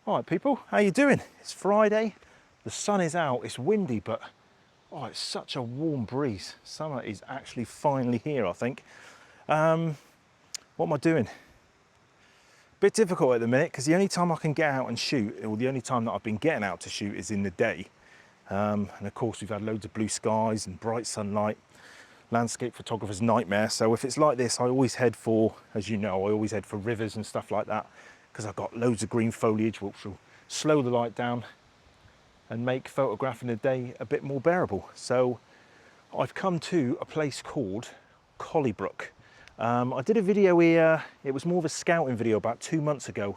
All right, people, how you doing? It's Friday, the sun is out, it's windy, but oh, it's such a warm breeze. Summer is actually finally here, I think. What am I doing? Bit difficult at the minute because the only time I can get out and shoot, or the only time that I've been getting out to shoot, is in the day. And of course, we've had loads of blue skies and bright sunlight. Landscape photographer's nightmare. So if it's like this, I always head for, as you know, I always head for rivers and stuff like that, because I've got loads of green foliage which will slow the light down and make photographing the day a bit more bearable. So I've come to a place called Collybrook. I did a video here, it was more of a scouting video about 2 months ago.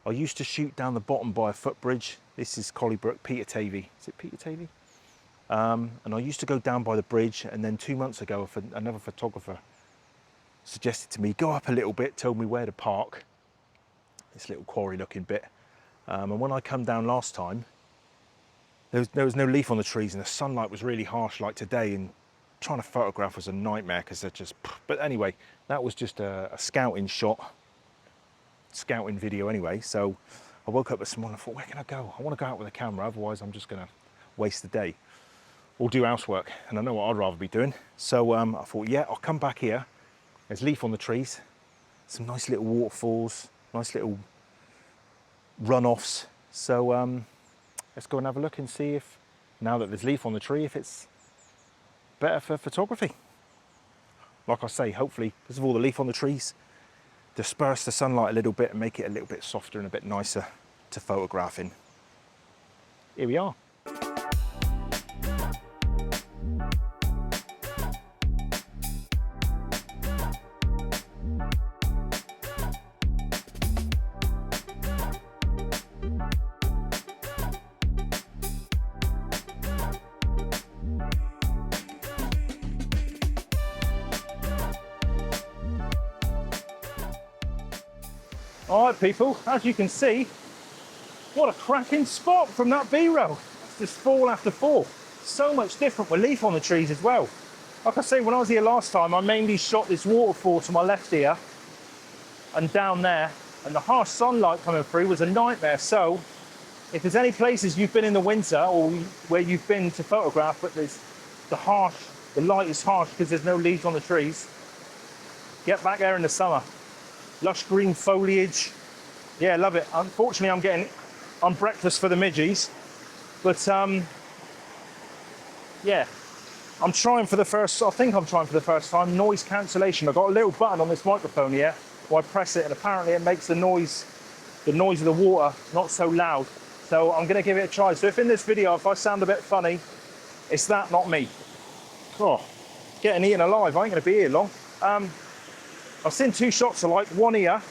I used to shoot down the bottom by a footbridge. This is Collybrook, Peter Tavey. Is it Peter Tavey? And I used to go down by the bridge, and then 2 months ago another photographer suggested to me, go up a little bit, told me where to park, this little quarry looking bit. And when I come down last time, there was no leaf on the trees and the sunlight was really harsh like today, and trying to photograph was a nightmare because they're just, but anyway, that was just a scouting video anyway. So I woke up this morning and thought, where can I go? I want to go out with a camera, otherwise I'm just going to waste the day or do housework, and I know what I'd rather be doing. So I thought, yeah, I'll come back here. There's leaf on the trees, some nice little waterfalls, nice little runoffs. So let's go and have a look and see if, now that there's leaf on the tree, if it's better for photography. Like I say, hopefully, because of all the leaf on the trees, disperse the sunlight a little bit and make it a little bit softer and a bit nicer to photograph in. Here we are. All right, people, as you can see, what a cracking spot from that B-roll. It's just fall after fall. So much different with leaf on the trees as well. Like I say, when I was here last time, I mainly shot this waterfall to my left here and down there, and the harsh sunlight coming through was a nightmare. So if there's any places you've been in the winter or where you've been to photograph, but there's the light is harsh because there's no leaves on the trees, get back there in the summer. Lush green foliage. Yeah, love it. Unfortunately, I'm getting on breakfast for the midgies, but yeah, I'm trying for the first time, noise cancellation. I've got a little button on this microphone here where I press it, and apparently it makes the noise of the water not so loud. So I'm gonna give it a try. So if in this video, if I sound a bit funny, it's that, not me. Oh, getting eaten alive. I ain't gonna be here long. I've seen two shots alike, one here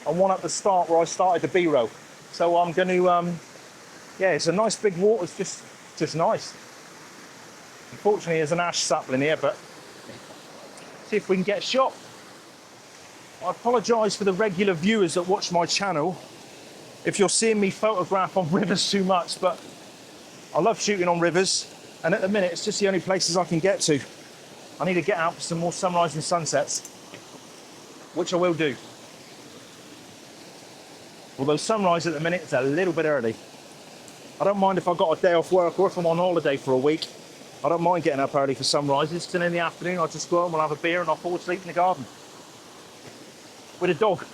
and one at the start where I started the B-roll. So I'm going to, yeah, it's a nice big water, it's just nice. Unfortunately, there's an ash sapling here, but see if we can get a shot. I apologise for the regular viewers that watch my channel if you're seeing me photograph on rivers too much, but I love shooting on rivers, and at the minute it's just the only places I can get to. I need to get out for some more sunrise and sunsets, which I will do. Although sunrise at the minute is a little bit early. I don't mind if I've got a day off work or if I'm on holiday for a week. I don't mind getting up early for sunrises. Then in the afternoon I'll just go home, we'll have a beer and I'll fall asleep in the garden with a dog.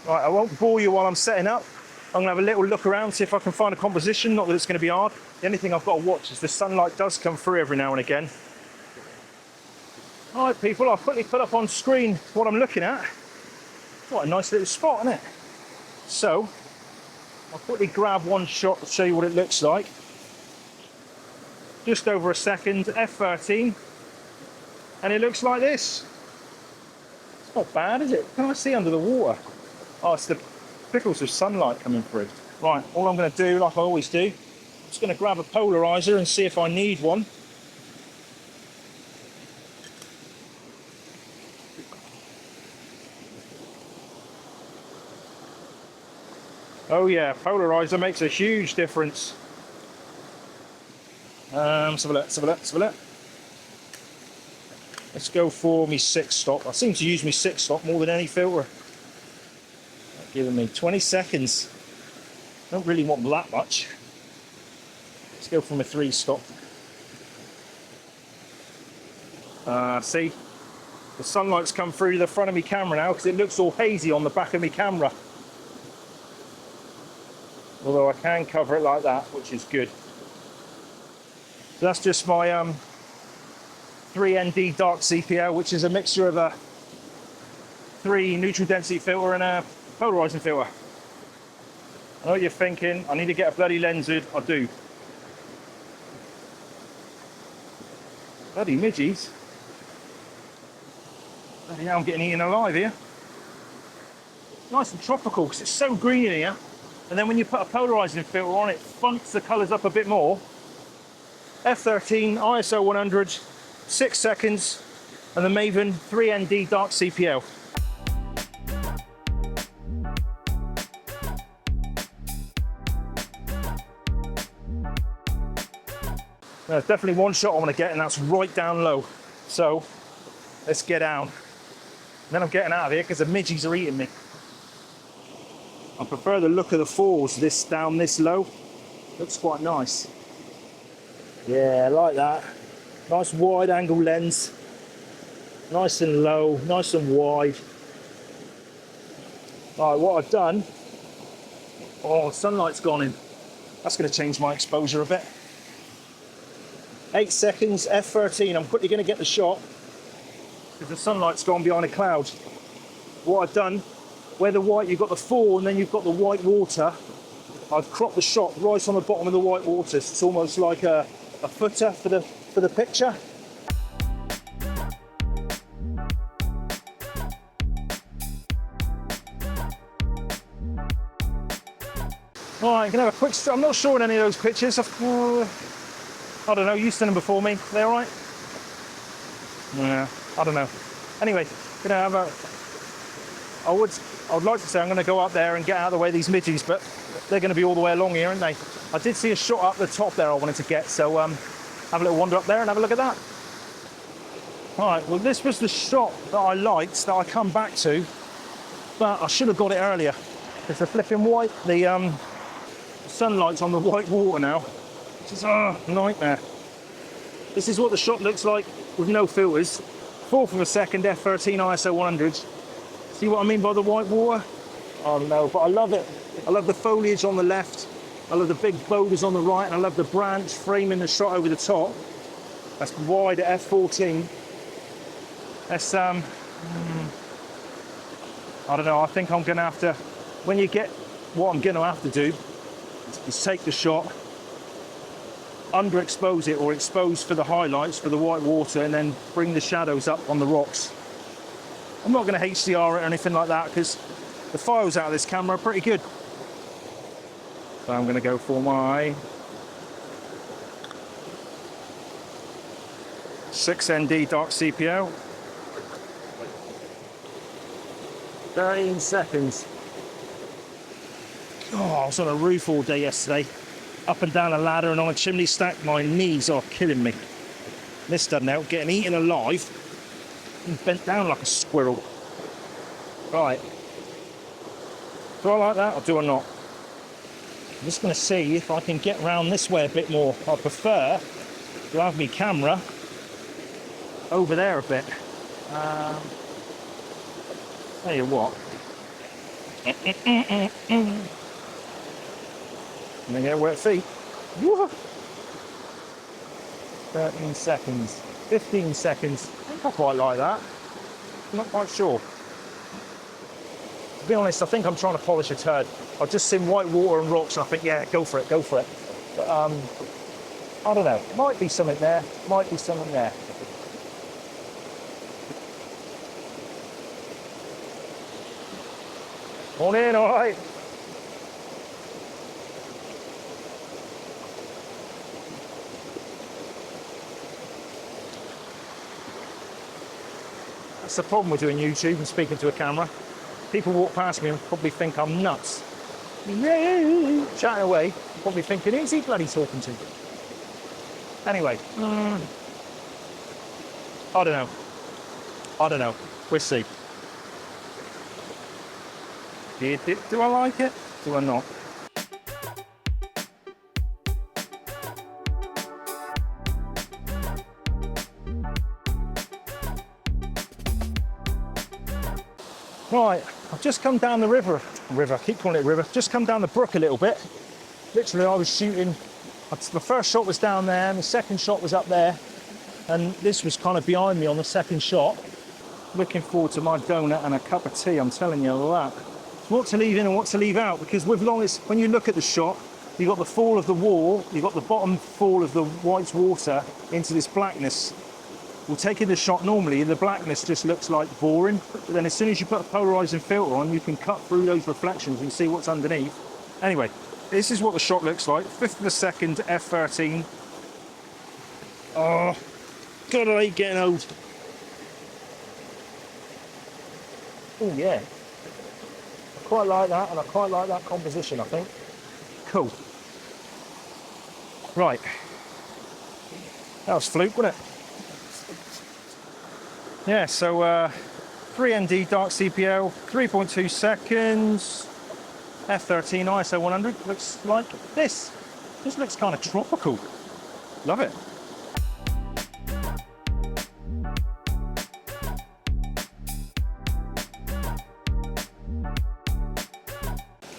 Right, I won't bore you while I'm setting up. I'm gonna have a little look around, see if I can find a composition. Not that it's gonna be hard. The only thing I've got to watch is the sunlight does come through every now and again. All right, people, I'll quickly put up on screen what I'm looking at. What a nice little spot, isn't it? So, I'll quickly grab one shot to show you what it looks like. Just over a second, F13, and it looks like this. It's not bad, is it? Can I see under the water? Oh, it's the prickles of sunlight coming through. Right, all I'm going to do, like I always do, I'm just going to grab a polarizer and see if I need one. Oh yeah, polarizer makes a huge difference. Let's have a look. Let's go for me 6 stop. I seem to use me 6 stop more than any filter. giving me 20 seconds. Don't really want that much. Let's go from a 3 stop. See, the sunlight's come through the front of my camera now because it looks all hazy on the back of my camera. Although I can cover it like that, which is good. So that's just my 3ND dark CPL, which is a mixture of a 3 neutral density filter and a polarizing filter. I know what you're thinking, I need to get a bloody lens hood. I do. Bloody midges. Bloody hell, I'm getting eaten alive here. Nice and tropical because it's so green in here. And then when you put a polarizing filter on, it funks the colours up a bit more. F13, ISO 100, 6 seconds, and the Bevan 3ND dark CPL. There's definitely one shot I want to get, and that's right down low. So let's get down. And then I'm getting out of here because the midges are eating me. I prefer the look of the falls this down this low. Looks quite nice. Yeah, like that. Nice wide angle lens. Nice and low, nice and wide. Alright, what I've done. Oh, sunlight's gone in. That's going to change my exposure a bit. 8 seconds, F13. I'm quickly going to get the shot because the sunlight's gone behind a cloud. What I've done, where the white, you've got the fall and then you've got the white water, I've cropped the shot right on the bottom of the white water. So it's almost like a footer for the picture. All right, I'm gonna have a quick. I'm not sure on any of those pictures. I don't know. You've seen them before me. They all right? Yeah, I don't know. Anyway, gonna have a. I would like to say I'm going to go up there and get out of the way of these midges, but they're going to be all the way along here, aren't they? I did see a shot up the top there I wanted to get, so have a little wander up there and have a look at that. All right, well, this was the shot that I liked, that I come back to, but I should have got it earlier. It's a flipping white, the sunlight's on the white water now, which is a nightmare. This is what the shot looks like with no filters. 4th of a second, F13 ISO 100. See what I mean by the white water? Oh no, but I love it. I love the foliage on the left. I love the big boulders on the right, and I love the branch framing the shot over the top. That's wide at F14. That's, I don't know, I think I'm gonna have to, when you get, what I'm gonna have to do is take the shot, underexpose it or expose for the highlights, for the white water, and then bring the shadows up on the rocks. I'm not going to HDR it or anything like that because the files out of this camera are pretty good. So I'm going to go for my 6ND dark CPL. 13 seconds. Oh, I was on a roof all day yesterday, up and down a ladder and on a chimney stack. My knees are killing me. This doesn't help, getting eaten alive and bent down like a squirrel. Right. Do I like that or do I not? I'm just going to see if I can get round this way a bit more. I prefer to have my camera over there a bit. Tell you what. And then get wet feet. Woo! 13 seconds. 15 seconds. I think I quite like that. I'm not quite sure. To be honest, I think I'm trying to polish a turd. I've just seen white water and rocks and I think, yeah, go for it, go for it. But I don't know. Might be something there. Might be something there. On in, all right. That's the problem with doing YouTube and speaking to a camera. People walk past me and probably think I'm nuts. Chatting away, probably thinking, who's he bloody talking to? Anyway, I don't know. I don't know. We'll see. idea. Do I like it? Do I not? Right, I've just come down the river, I keep calling it river, just come down the brook a little bit. Literally I was shooting, the first shot was down there and the second shot was up there, and this was kind of behind me on the second shot. Looking forward to my donut and a cup of tea, I'm telling you that. What to leave in and what to leave out, because with longest, when you look at the shot, you've got the fall of the wall, you've got the bottom fall of the white water into this blackness. Well, taking the shot normally, the blackness just looks like boring, but then as soon as you put a polarizing filter on, you can cut through those reflections and see what's underneath. Anyway, this is what the shot looks like. 5th of a second, f13. Oh, God, I hate getting old. Oh yeah, I quite like that, and I quite like that composition, I think. Cool. Right, that was fluke, wasn't it? Yeah, so 3ND dark CPL, 3.2 seconds, f13 ISO 100, looks like this. This looks kind of tropical. Love it.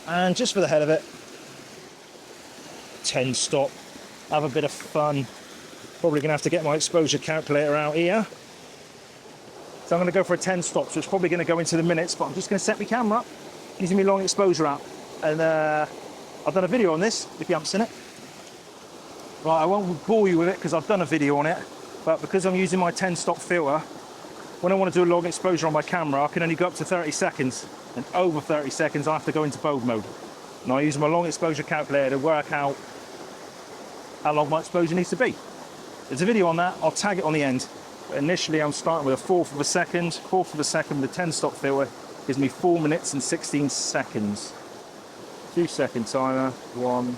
And just for the hell of it, 10 stop, have a bit of fun. Probably gonna have to get my exposure calculator out here. So I'm going to go for a 10 stop, so it's probably going to go into the minutes, but I'm just going to set my camera up using my long exposure app. And I've done a video on this, if you haven't seen it. Right, I won't bore you with it because I've done a video on it, but because I'm using my 10 stop filter, when I want to do a long exposure on my camera, I can only go up to 30 seconds. And over 30 seconds, I have to go into bold mode. And I use my long exposure calculator to work out how long my exposure needs to be. There's a video on that, I'll tag it on the end. But initially I'm starting with a 1/4 of a second. 1/4 of a second with a 10 stop filter gives me 4 minutes and 16 seconds. 2 second timer, 1,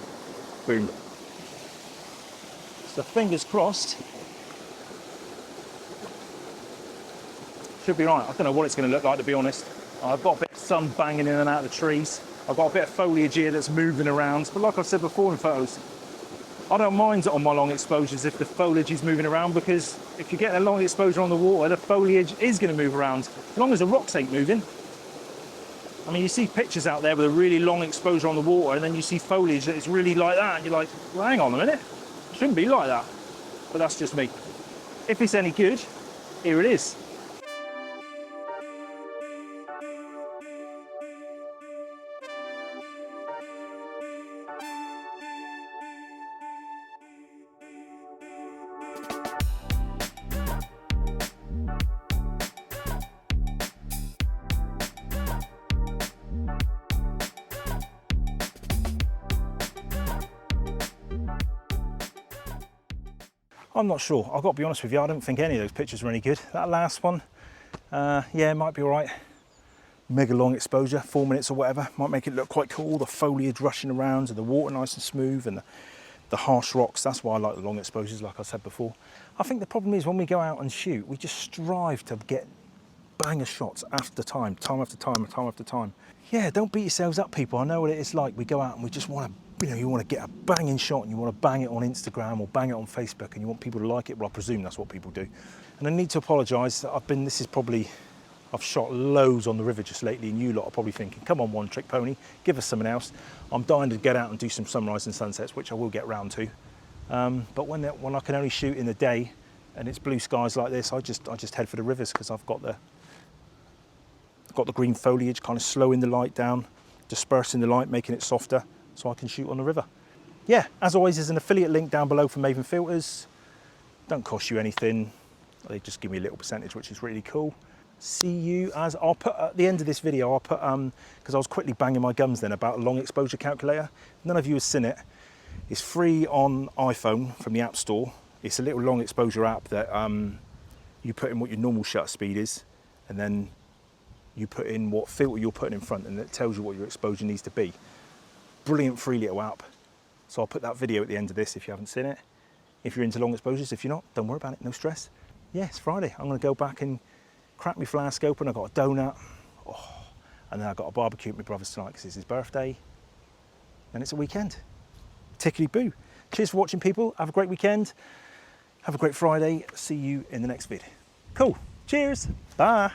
boom. So fingers crossed. Should be right. I don't know what it's going to look like, to be honest. I've got a bit of sun banging in and out of the trees. I've got a bit of foliage here that's moving around. But like I said before in photos, I don't mind on my long exposures if the foliage is moving around, because if you get a long exposure on the water, the foliage is going to move around, as long as the rocks ain't moving. I mean, you see pictures out there with a really long exposure on the water, and then you see foliage that is really like that, and you're like, well, hang on a minute, it shouldn't be like that. But that's just me. If it's any good, here it is. I'm not sure. I've got to be honest with you, I don't think any of those pictures were any good. That last one, yeah, it might be all right. Mega long exposure, 4 minutes or whatever, might make it look quite cool. The foliage rushing around and the water nice and smooth, and the harsh rocks. That's why I like the long exposures, like I said before. I think the problem is when we go out and shoot, we just strive to get banger shots after time after time, time after time. Yeah, don't beat yourselves up, people. I know what it is like. We go out and we just want to, you want to get a banging shot, and you want to bang it on Instagram or bang it on Facebook, and you want people to like it. Well, I presume that's what people do. And I need to apologise that I've shot loads on the river just lately, and you lot are probably thinking, come on, One Trick Pony, give us something else. I'm dying to get out and do some sunrise and sunsets, which I will get round to. But when I can only shoot in the day and it's blue skies like this, I just head for the rivers, because I've got the green foliage kind of slowing the light down, dispersing the light, making it softer, so I can shoot on the river. Yeah, as always, there's an affiliate link down below for Maven Filters. Don't cost you anything. They just give me a little percentage, which is really cool. See you as I'll put at the end of this video. I'll put because I was quickly banging my gums then about a long exposure calculator. None of you have seen it. It's free on iPhone from the App Store. It's a little long exposure app that you put in what your normal shutter speed is, and then you put in what filter you're putting in front, and it tells you what your exposure needs to be. Brilliant free little app. So I'll put that video at the end of this if you haven't seen it. If you're into long exposures, if you're not, don't worry about it, no stress. Yeah, it's Friday. I'm gonna go back and crack my flask open. I've got a donut. Oh, And then I've got a barbecue at my brother's tonight because it's his birthday. And it's a weekend. Tickety boo. Cheers for watching, people. Have a great weekend. Have a great Friday. See you in the next vid. Cool. Cheers. Bye.